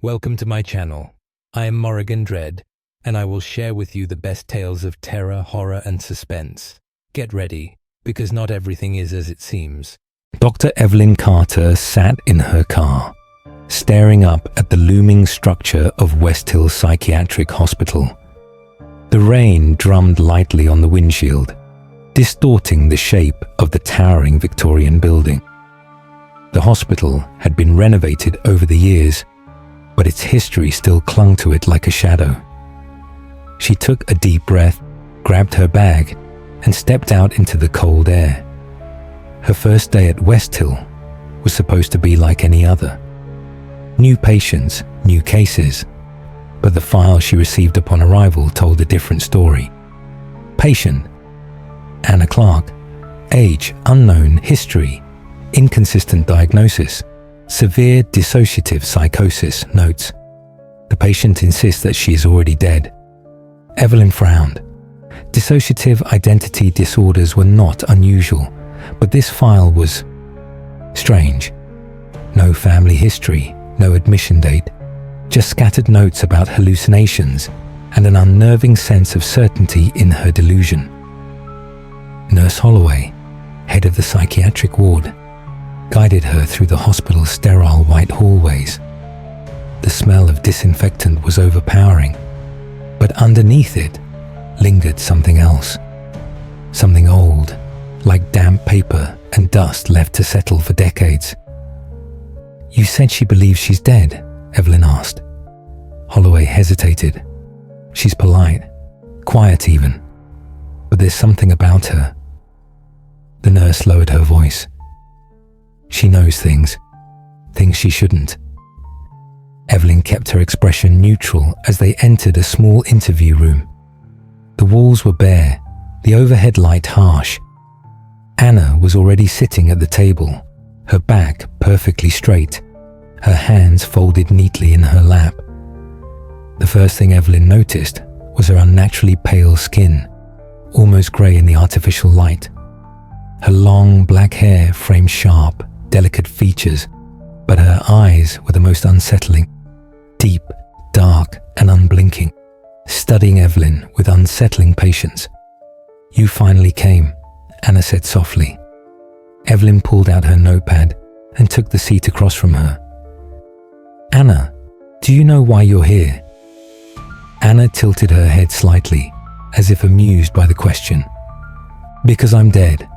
Welcome to my channel. I am Morrigan Dread, and I will share with you the best tales of terror, horror, and suspense. Get ready, because not everything is as it seems. Dr. Evelyn Carter sat in her car, staring up at the looming structure of West Hill Psychiatric Hospital. The rain drummed lightly on the windshield, distorting the shape of the towering Victorian building. The hospital had been renovated over the years, but its history still clung to it like a shadow. She took a deep breath, grabbed her bag, and stepped out into the cold air. Her first day at West Hill was supposed to be like any other. New patients, new cases, but the file she received upon arrival told a different story. Patient: Anna Clark. Age unknown. History: inconsistent diagnosis. Severe dissociative psychosis. Notes: the patient insists that she is already dead. Evelyn frowned. Dissociative identity disorders were not unusual, but this file was strange. No family history, no admission date, just scattered notes about hallucinations and an unnerving sense of certainty in her delusion. Nurse Holloway, head of the psychiatric ward, guided her through the hospital's sterile white hallways. The smell of disinfectant was overpowering, but underneath it lingered something else. Something old, like damp paper and dust left to settle for decades. "You said she believes she's dead?" Evelyn asked. Holloway hesitated. "She's polite, quiet even, but there's something about her." The nurse lowered her voice. "She knows things she shouldn't." Evelyn kept her expression neutral as they entered a small interview room. The walls were bare, the overhead light harsh. Anna was already sitting at the table, her back perfectly straight, her hands folded neatly in her lap. The first thing Evelyn noticed was her unnaturally pale skin, almost grey in the artificial light. Her long black hair framed sharp, delicate features, but her eyes were the most unsettling, deep, dark, and unblinking, studying Evelyn with unsettling patience. "You finally came," Anna said softly. Evelyn pulled out her notepad and took the seat across from her. "Anna, do you know why you're here?" Anna tilted her head slightly, as if amused by the question. "Because I'm dead."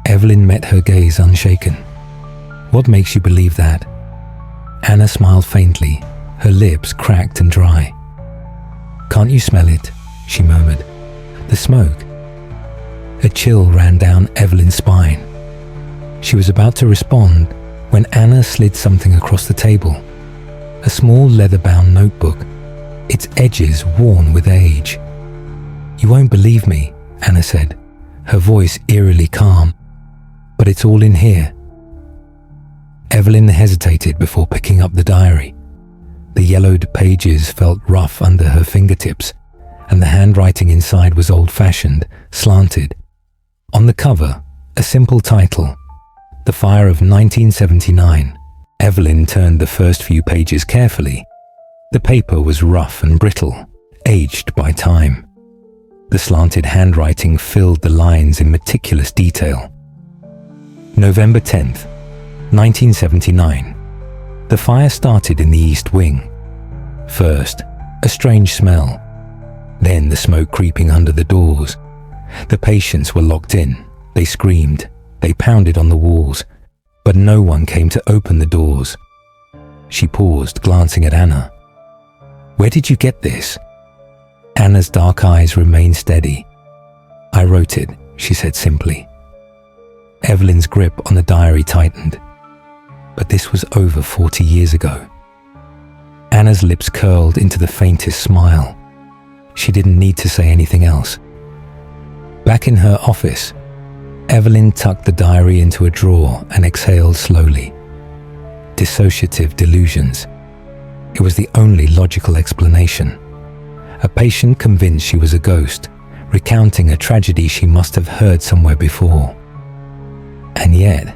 Evelyn met her gaze unshaken. "What makes you believe that?" Anna smiled faintly, her lips cracked and dry. "Can't you smell it?" she murmured. "The smoke." A chill ran down Evelyn's spine. She was about to respond when Anna slid something across the table. A small leather-bound notebook, its edges worn with age. "You won't believe me," Anna said, her voice eerily calm. "But it's all in here." Evelyn hesitated before picking up the diary. The yellowed pages felt rough under her fingertips, and the handwriting inside was old-fashioned, slanted. On the cover, a simple title, "The Fire of 1979. Evelyn turned the first few pages carefully. The paper was rough and brittle, aged by time. The slanted handwriting filled the lines in meticulous detail. November 10th, 1979. The fire started in the East Wing. First, a strange smell. Then the smoke creeping under the doors. The patients were locked in. They screamed. They pounded on the walls. But no one came to open the doors. She paused, glancing at Anna. "Where did you get this?" Anna's dark eyes remained steady. "I wrote it," she said simply. Evelyn's grip on the diary tightened. But this was over 40 years ago. Anna's lips curled into the faintest smile. She didn't need to say anything else. Back in her office, Evelyn tucked the diary into a drawer and exhaled slowly. Dissociative delusions. It was the only logical explanation. A patient convinced she was a ghost, recounting a tragedy she must have heard somewhere before. And yet,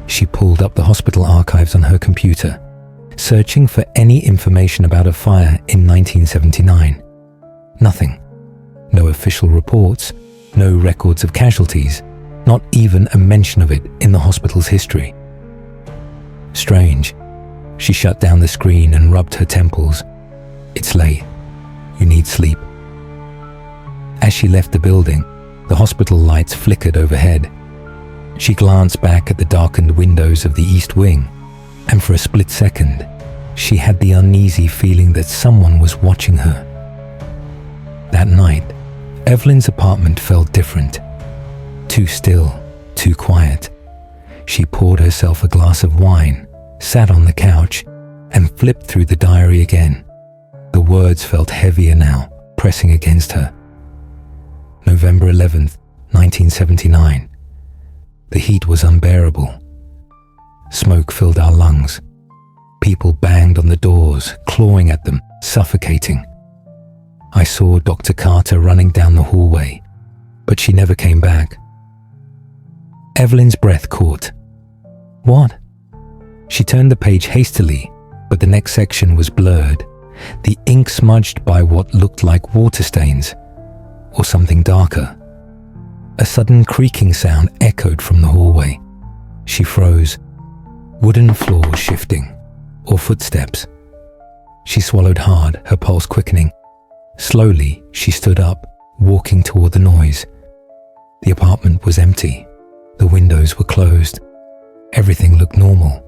she pulled up the hospital archives on her computer. searching for any information about a fire in 1979. Nothing. No official reports, no records of casualties, not even a mention of it in the hospital's history. Strange. She shut down the screen and rubbed her temples. It's late. You need sleep. As she left the building, the hospital lights flickered overhead. She glanced back at the darkened windows of the East Wing, and for a split second, she had the uneasy feeling that someone was watching her. That night, Evelyn's apartment felt different. Too still, too quiet. She poured herself a glass of wine, sat on the couch, and flipped through the diary again. The words felt heavier now, pressing against her. November 11th, 1979. The heat was unbearable. Smoke filled our lungs. People banged on the doors, clawing at them, suffocating. I saw Dr. Carter running down the hallway, but she never came back. Evelyn's breath caught. What? She turned the page hastily, but the next section was blurred, the ink smudged by what looked like water stains, or something darker. A sudden creaking sound echoed from the hallway. She froze. Wooden floors shifting, or footsteps. She swallowed hard, her pulse quickening. Slowly, she stood up, walking toward the noise. The apartment was empty. The windows were closed. Everything looked normal.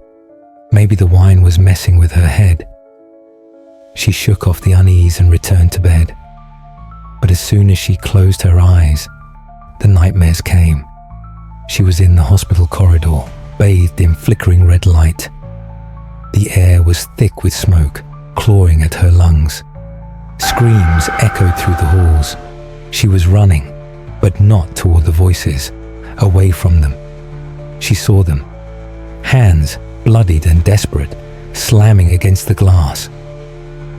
Maybe the wine was messing with her head. She shook off the unease and returned to bed. But as soon as she closed her eyes, the nightmares came. She was in the hospital corridor, bathed in flickering red light. The air was thick with smoke, clawing at her lungs. Screams echoed through the halls. She was running, but not toward the voices, away from them. She saw them. Hands, bloodied and desperate, slamming against the glass.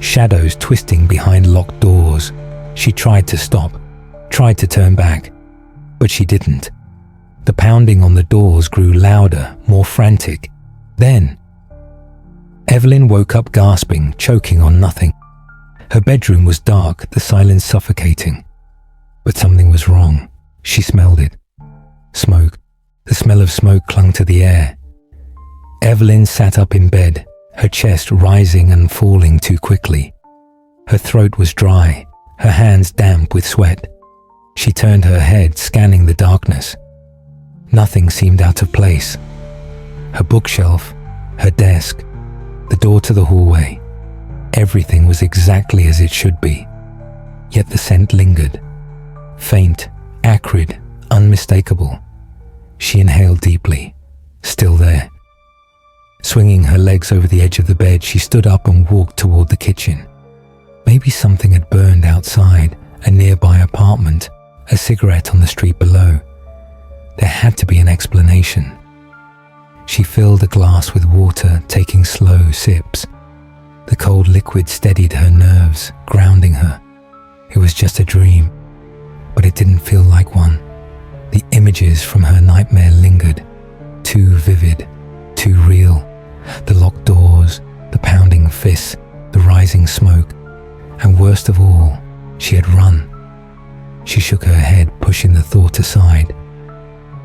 Shadows twisting behind locked doors. She tried to stop, tried to turn back, but she didn't. The pounding on the doors grew louder, more frantic. Then, Evelyn woke up gasping, choking on nothing. Her bedroom was dark, the silence suffocating. But something was wrong. She smelled it. Smoke. The smell of smoke clung to the air. Evelyn sat up in bed, her chest rising and falling too quickly. Her throat was dry, her hands damp with sweat. She turned her head, scanning the darkness. Nothing seemed out of place. Her bookshelf, her desk, the door to the hallway. Everything was exactly as it should be. Yet the scent lingered. Faint, acrid, unmistakable. She inhaled deeply. Still there. Swinging her legs over the edge of the bed, she stood up and walked toward the kitchen. Maybe something had burned outside a nearby apartment, a cigarette on the street below. There had to be an explanation. She filled a glass with water, taking slow sips. The cold liquid steadied her nerves, grounding her. It was just a dream, but it didn't feel like one. The images from her nightmare lingered, too vivid, too real. The locked doors, the pounding fists, the rising smoke, and worst of all, she had run. She shook her head, pushing the thought aside.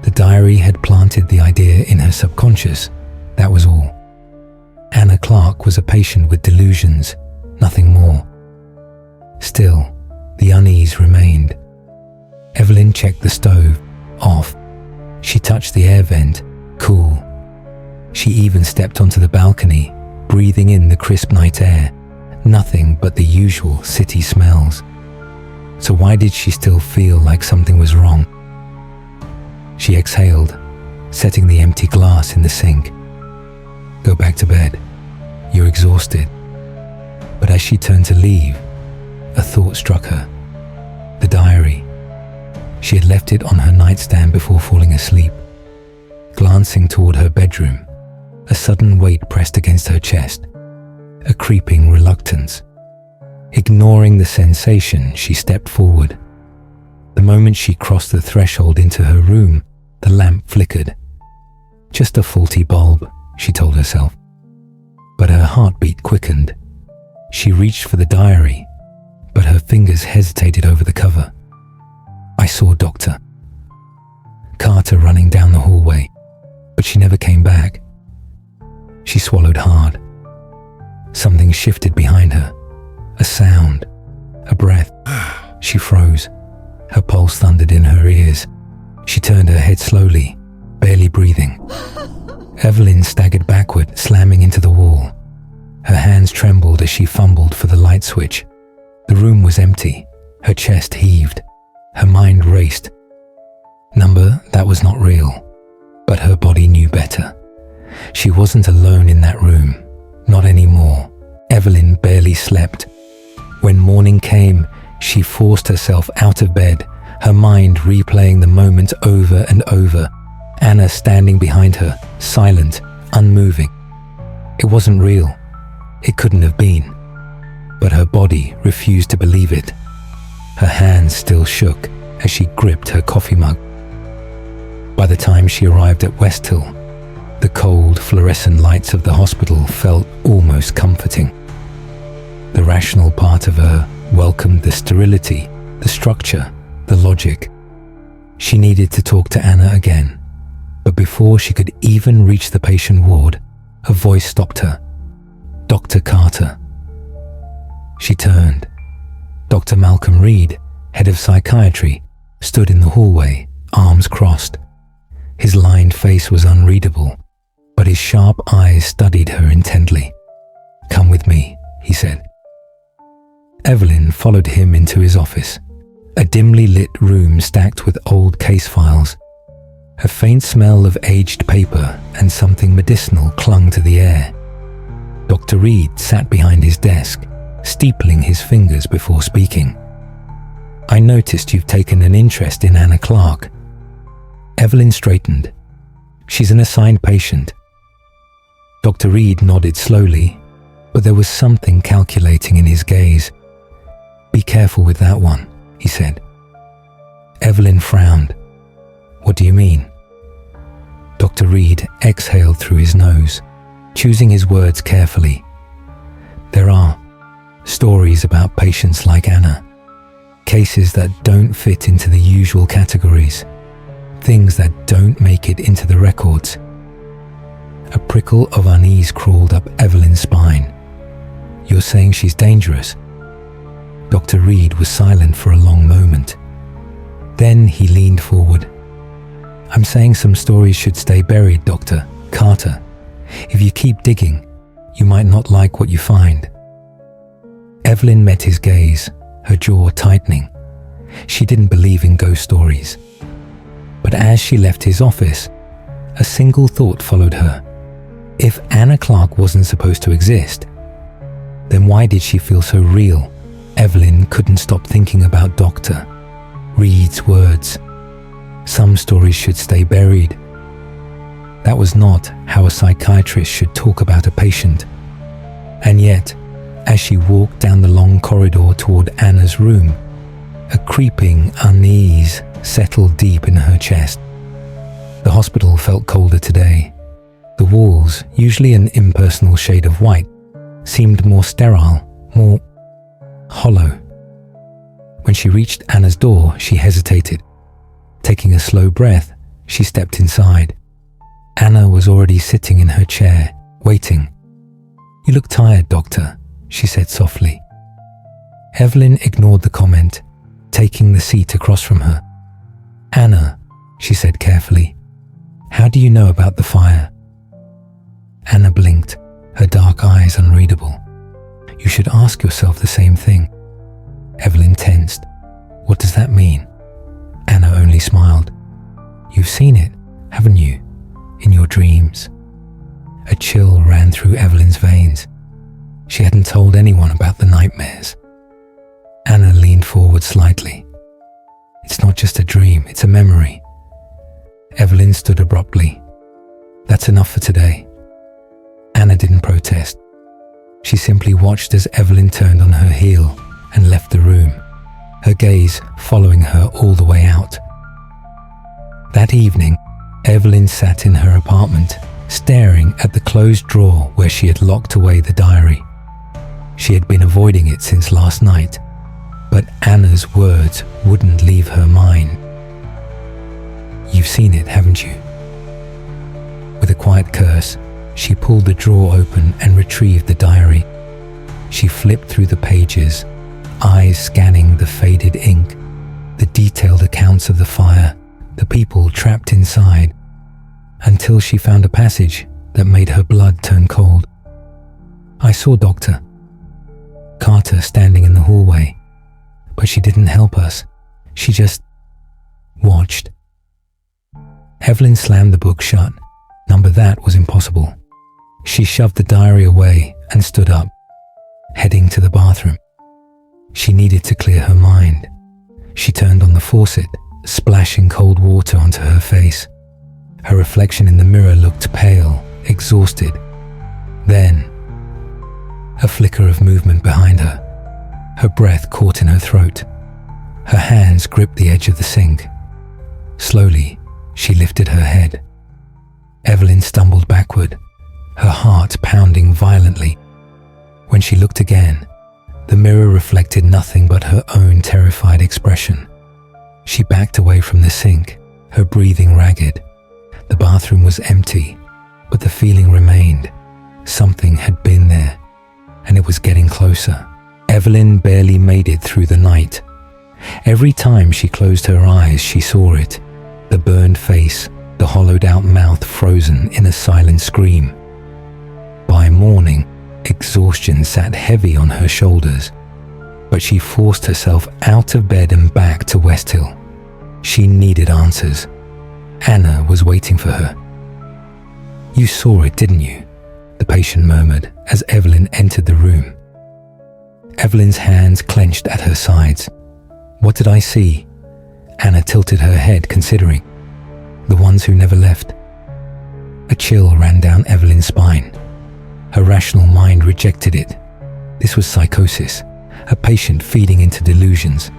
The diary had planted the idea in her subconscious, that was all. Anna Clark was a patient with delusions, nothing more. Still, the unease remained. Evelyn checked the stove, off. She touched the air vent, cool. She even stepped onto the balcony, breathing in the crisp night air, nothing but the usual city smells. So why did she still feel like something was wrong? She exhaled, setting the empty glass in the sink. Go back to bed. You're exhausted. But as she turned to leave, a thought struck her. The diary. She had left it on her nightstand before falling asleep. Glancing toward her bedroom, a sudden weight pressed against her chest, a creeping reluctance. Ignoring the sensation, she stepped forward. The moment she crossed the threshold into her room, the lamp flickered. Just a faulty bulb, she told herself. but her heartbeat quickened. She reached for the diary, but her fingers hesitated over the cover. I saw Dr. Carter running down the hallway, but she never came back. She swallowed hard. Something shifted behind her. A sound, a breath. She froze. Her pulse thundered in her ears. She turned her head slowly, barely breathing. Evelyn staggered backward, slamming into the wall. Her hands trembled as she fumbled for the light switch. The room was empty. Her chest heaved. Her mind raced. Number that was not real, but her body knew better. She wasn't alone in that room. Not anymore. Evelyn barely slept. When morning came, she forced herself out of bed, her mind replaying the moment over and over. Anna standing behind her, silent, unmoving. It wasn't real. It couldn't have been. But her body refused to believe it. Her hands still shook as she gripped her coffee mug. By the time she arrived at West Hill, the cold, fluorescent lights of the hospital felt almost comforting. The rational part of her welcomed the sterility, the structure, the logic. She needed to talk to Anna again, but before she could even reach the patient ward, a voice stopped her. Dr. Carter. She turned. Dr. Malcolm Reed, head of psychiatry, stood in the hallway, arms crossed. His lined face was unreadable, but his sharp eyes studied her intently. "Come with me," he said. Evelyn followed him into his office, a dimly lit room stacked with old case files. A faint smell of aged paper and something medicinal clung to the air. Dr. Reed sat behind his desk, steepling his fingers before speaking. "I noticed you've taken an interest in Anna Clark." Evelyn straightened. "She's an assigned patient." Dr. Reed nodded slowly, but there was something calculating in his gaze. "Be careful with that one," he said. Evelyn frowned. "What do you mean?" Dr. Reed exhaled through his nose, choosing his words carefully. "There are stories about patients like Anna, cases that don't fit into the usual categories, things that don't make it into the records." A prickle of unease crawled up Evelyn's spine. "You're saying she's dangerous?" Dr. Reed was silent for a long moment. Then he leaned forward. "I'm saying some stories should stay buried, Dr. Carter. If you keep digging, you might not like what you find." Evelyn met his gaze, her jaw tightening. She didn't believe in ghost stories. But as she left his office, a single thought followed her. If Anna Clark wasn't supposed to exist, then why did she feel so real? Evelyn couldn't stop thinking about Dr. Reed's words. Some stories should stay buried. That was not how a psychiatrist should talk about a patient. And yet, as she walked down the long corridor toward Anna's room, a creeping unease settled deep in her chest. The hospital felt colder today. The walls, usually an impersonal shade of white, seemed more sterile, more hollow. When she reached Anna's door, she hesitated. Taking a slow breath, she stepped inside. Anna was already sitting in her chair, waiting. "You look tired, Doctor," she said softly. Evelyn ignored the comment, taking the seat across from her. "Anna," she said carefully, "how do you know about the fire?" Anna blinked, her dark eyes unreadable. "You should ask yourself the same thing." Evelyn tensed. "What does that mean?" Anna only smiled. "You've seen it, haven't you? In your dreams." A chill ran through Evelyn's veins. She hadn't told anyone about the nightmares. Anna leaned forward slightly. "It's not just a dream, it's a memory." Evelyn stood abruptly. "That's enough for today." Anna didn't protest. She simply watched as Evelyn turned on her heel and left the room, her gaze following her all the way out. That evening, Evelyn sat in her apartment, staring at the closed drawer where she had locked away the diary. She had been avoiding it since last night, but Anna's words wouldn't leave her mind. "You've seen it, haven't you?" With a quiet curse, she pulled the drawer open and retrieved the diary. She flipped through the pages, eyes scanning the faded ink, the detailed accounts of the fire, the people trapped inside, until she found a passage that made her blood turn cold. "I saw Dr. Carter standing in the hallway, but she didn't help us. She just watched." Evelyn slammed the book shut. That was impossible. She shoved the diary away and stood up, heading to the bathroom. She needed to clear her mind. She turned on the faucet, splashing cold water onto her face. Her reflection in the mirror looked pale, exhausted. Then, a flicker of movement behind her. Her breath caught in her throat. Her hands gripped the edge of the sink. Slowly, she lifted her head. Evelyn stumbled backward, her heart pounding violently. When she looked again, the mirror reflected nothing but her own terrified expression. She backed away from the sink, her breathing ragged. The bathroom was empty, but the feeling remained. Something had been there, and it was getting closer. Evelyn barely made it through the night. Every time she closed her eyes, she saw it. The burned face, the hollowed-out mouth frozen in a silent scream. By morning, exhaustion sat heavy on her shoulders, but she forced herself out of bed and back to West Hill. She needed answers. Anna was waiting for her. "You saw it, didn't you?" the patient murmured as Evelyn entered the room. Evelyn's hands clenched at her sides. "What did I see?" Anna tilted her head, considering. "The ones who never left." A chill ran down Evelyn's spine. Her rational mind rejected it. This was psychosis, a patient feeding into delusions.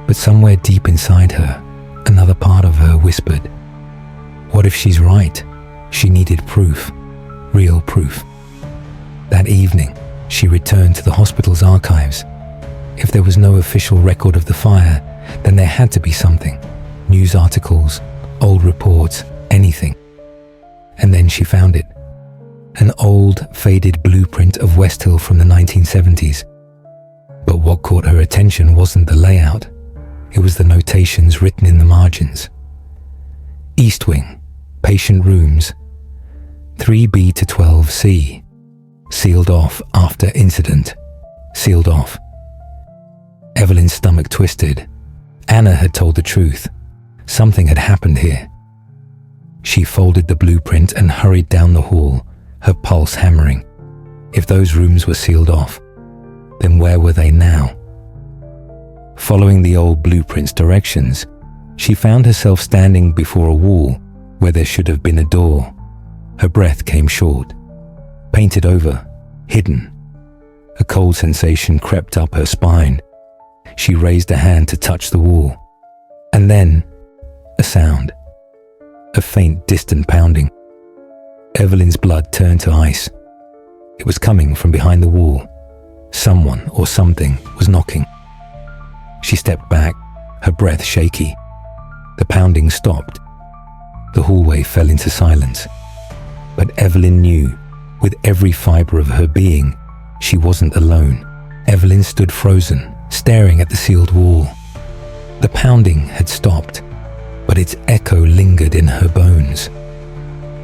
But somewhere deep inside her, another part of her whispered, "What if she's right?" She needed proof, real proof. That evening, she returned to the hospital's archives. If there was no official record of the fire, then there had to be something. News articles, old reports, anything. And then she found it. An old, faded blueprint of West Hill from the 1970s. But what caught her attention wasn't the layout. It was the notations written in the margins. East Wing, patient rooms, 3B to 12C. Sealed off after incident. Sealed off. Evelyn's stomach twisted. Anna had told the truth. Something had happened here. She folded the blueprint and hurried down the hall, her pulse hammering. If those rooms were sealed off, then where were they now? Following the old blueprint's directions, she found herself standing before a wall where there should have been a door. Her breath came short. Painted over, hidden. A cold sensation crept up her spine. She raised a hand to touch the wall. And then, a sound. A faint, distant pounding. Evelyn's blood turned to ice. It was coming from behind the wall. Someone or something was knocking. She stepped back, her breath shaky. The pounding stopped. The hallway fell into silence. But Evelyn knew, with every fiber of her being, she wasn't alone. Evelyn stood frozen, staring at the sealed wall. The pounding had stopped, but its echo lingered in her bones.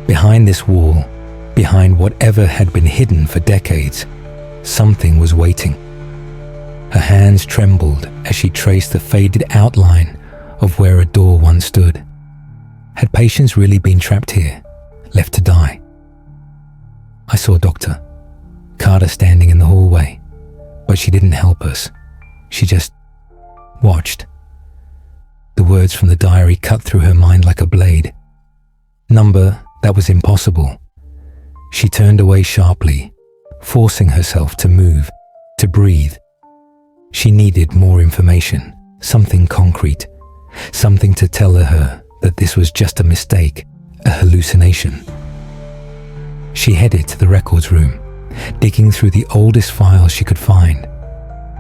Behind this wall, behind whatever had been hidden for decades, something was waiting. Her hands trembled as she traced the faded outline of where a door once stood. Had patients really been trapped here, left to die? I saw Dr. Carter standing in the hallway, but she didn't help us. She just watched. The words from the diary cut through her mind like a blade. Number that was impossible. She turned away sharply, forcing herself to move, to breathe. She needed more information, something concrete, something to tell her that this was just a mistake, a hallucination. She headed to the records room, digging through the oldest files she could find.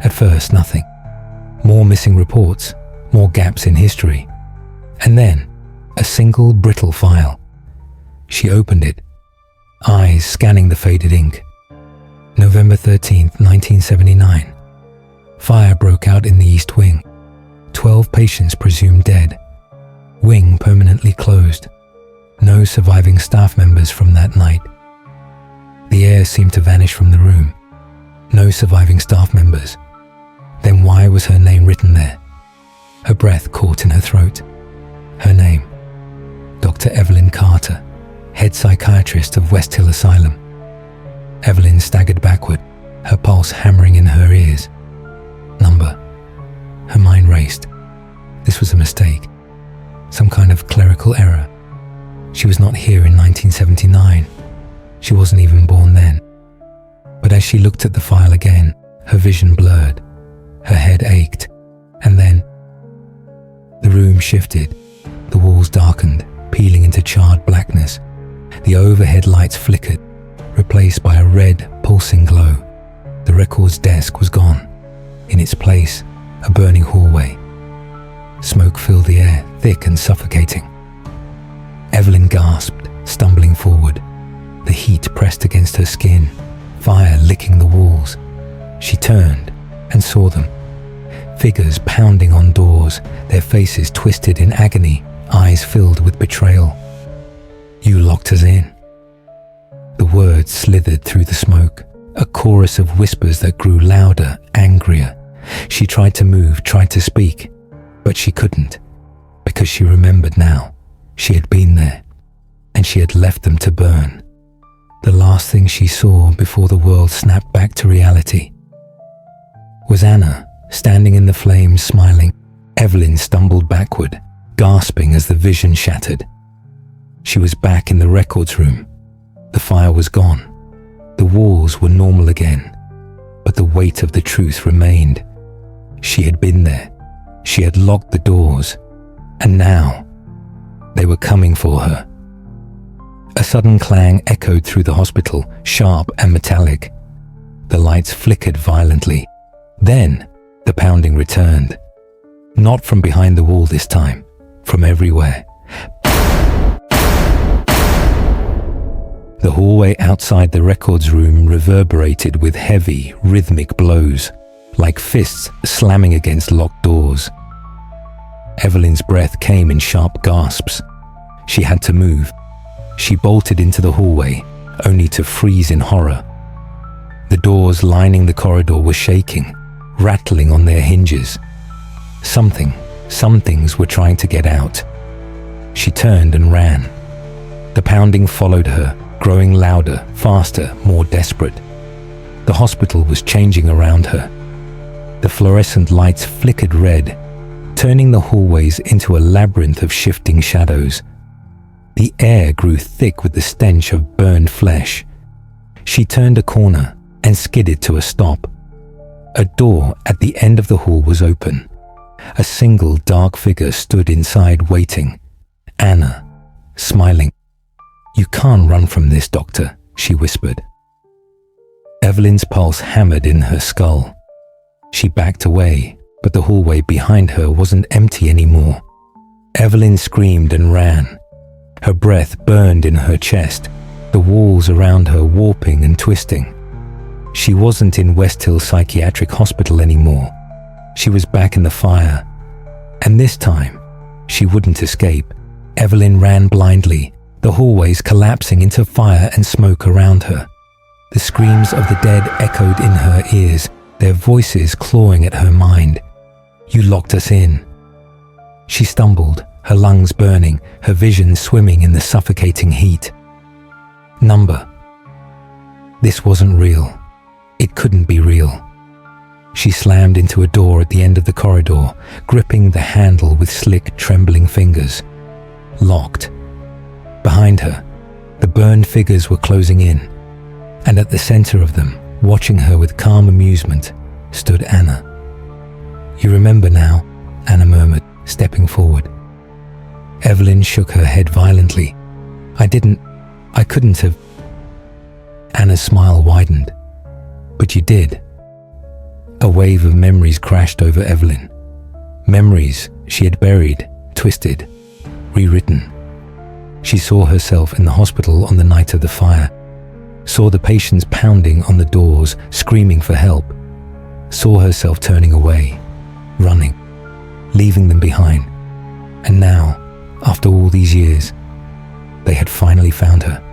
At first, nothing. More missing reports, more gaps in history. And then, a single brittle file. She opened it, eyes scanning the faded ink. November 13th, 1979. Fire broke out in the East Wing. 12 patients presumed dead. Wing permanently closed. No surviving staff members from that night. The air seemed to vanish from the room. No surviving staff members. Then why was her name written there? Her breath caught in her throat. Her name. Dr. Evelyn Carter, head psychiatrist of West Hill Asylum. Evelyn staggered backward, her pulse hammering in her ears. Number. Her mind raced. This was a mistake. Some kind of clerical error. She was not here in 1979. She wasn't even born then. But as she looked at the file again, her vision blurred. Her head ached. And then the room shifted. The walls darkened, peeling into charred blackness. The overhead lights flickered, replaced by a red, pulsing glow. The records desk was gone. In its place, a burning hallway. Smoke filled the air, thick and suffocating. Evelyn gasped, stumbling forward. The heat pressed against her skin, fire licking the walls. She turned and saw them. Figures pounding on doors, their faces twisted in agony, eyes filled with betrayal. "You locked us in." The words slithered through the smoke, a chorus of whispers that grew louder, angrier. She tried to move, tried to speak, but she couldn't, because she remembered now. She had been there, and she had left them to burn. The last thing she saw before the world snapped back to reality was Anna, standing in the flames, smiling. Evelyn stumbled backward, gasping as the vision shattered. She was back in the records room. The fire was gone. The walls were normal again, but the weight of the truth remained. She had been there. She had locked the doors, and now they were coming for her. A sudden clang echoed through the hospital, sharp and metallic. The lights flickered violently. Then the pounding returned. Not from behind the wall this time, from everywhere. The hallway outside the records room reverberated with heavy, rhythmic blows, like fists slamming against locked doors. Evelyn's breath came in sharp gasps. She had to move. She bolted into the hallway, only to freeze in horror. The doors lining the corridor were shaking, rattling on their hinges. Some things were trying to get out. She turned and ran. The pounding followed her, growing louder, faster, more desperate. The hospital was changing around her. The fluorescent lights flickered red, turning the hallways into a labyrinth of shifting shadows. The air grew thick with the stench of burned flesh. She turned a corner and skidded to a stop. A door at the end of the hall was open. A single dark figure stood inside waiting. Anna, smiling. "You can't run from this, doctor," she whispered. Evelyn's pulse hammered in her skull. She backed away, but the hallway behind her wasn't empty anymore. Evelyn screamed and ran. Her breath burned in her chest, the walls around her warping and twisting. She wasn't in West Hill Psychiatric Hospital anymore. She was back in the fire. And this time, she wouldn't escape. Evelyn ran blindly, the hallways collapsing into fire and smoke around her. The screams of the dead echoed in her ears, their voices clawing at her mind. "You locked us in." She stumbled, her lungs burning, her vision swimming in the suffocating heat. Number. This wasn't real. It couldn't be real. She slammed into a door at the end of the corridor, gripping the handle with slick, trembling fingers. Locked. Behind her, the burned figures were closing in, and at the center of them, watching her with calm amusement, stood Anna. "You remember now," Anna murmured, stepping forward. Evelyn shook her head violently. I couldn't have." Anna's smile widened. But you did. A wave of memories crashed over Evelyn. Memories she had buried, twisted, rewritten. She saw herself in the hospital on the night of the fire, saw the patients pounding on the doors, screaming for help, saw herself turning away, running, leaving them behind. And now, after all these years, they had finally found her.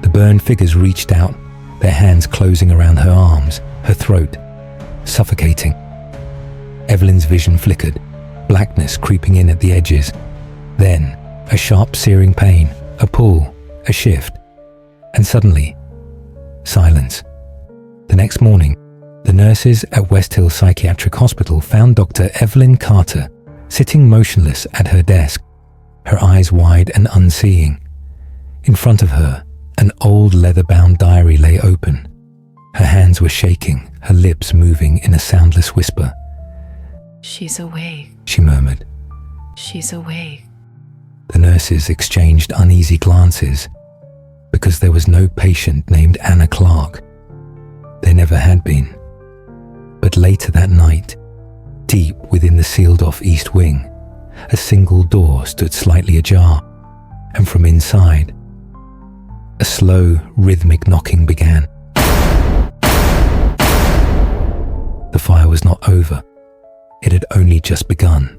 The burned figures reached out, their hands closing around her arms, her throat, suffocating. Evelyn's vision flickered, blackness creeping in at the edges. Then, a sharp searing pain, a pull, a shift, and suddenly, silence. The next morning, the nurses at West Hill Psychiatric Hospital found Dr. Evelyn Carter sitting motionless at her desk, her eyes wide and unseeing. In front of her, an old leather-bound diary lay open. Her hands were shaking, her lips moving in a soundless whisper. "She's awake," she murmured. "She's awake." The nurses exchanged uneasy glances because there was no patient named Anna Clark. There never had been. But later that night, deep within the sealed-off East Wing, a single door stood slightly ajar, and from inside, a slow, rhythmic knocking began. The fire was not over. It had only just begun.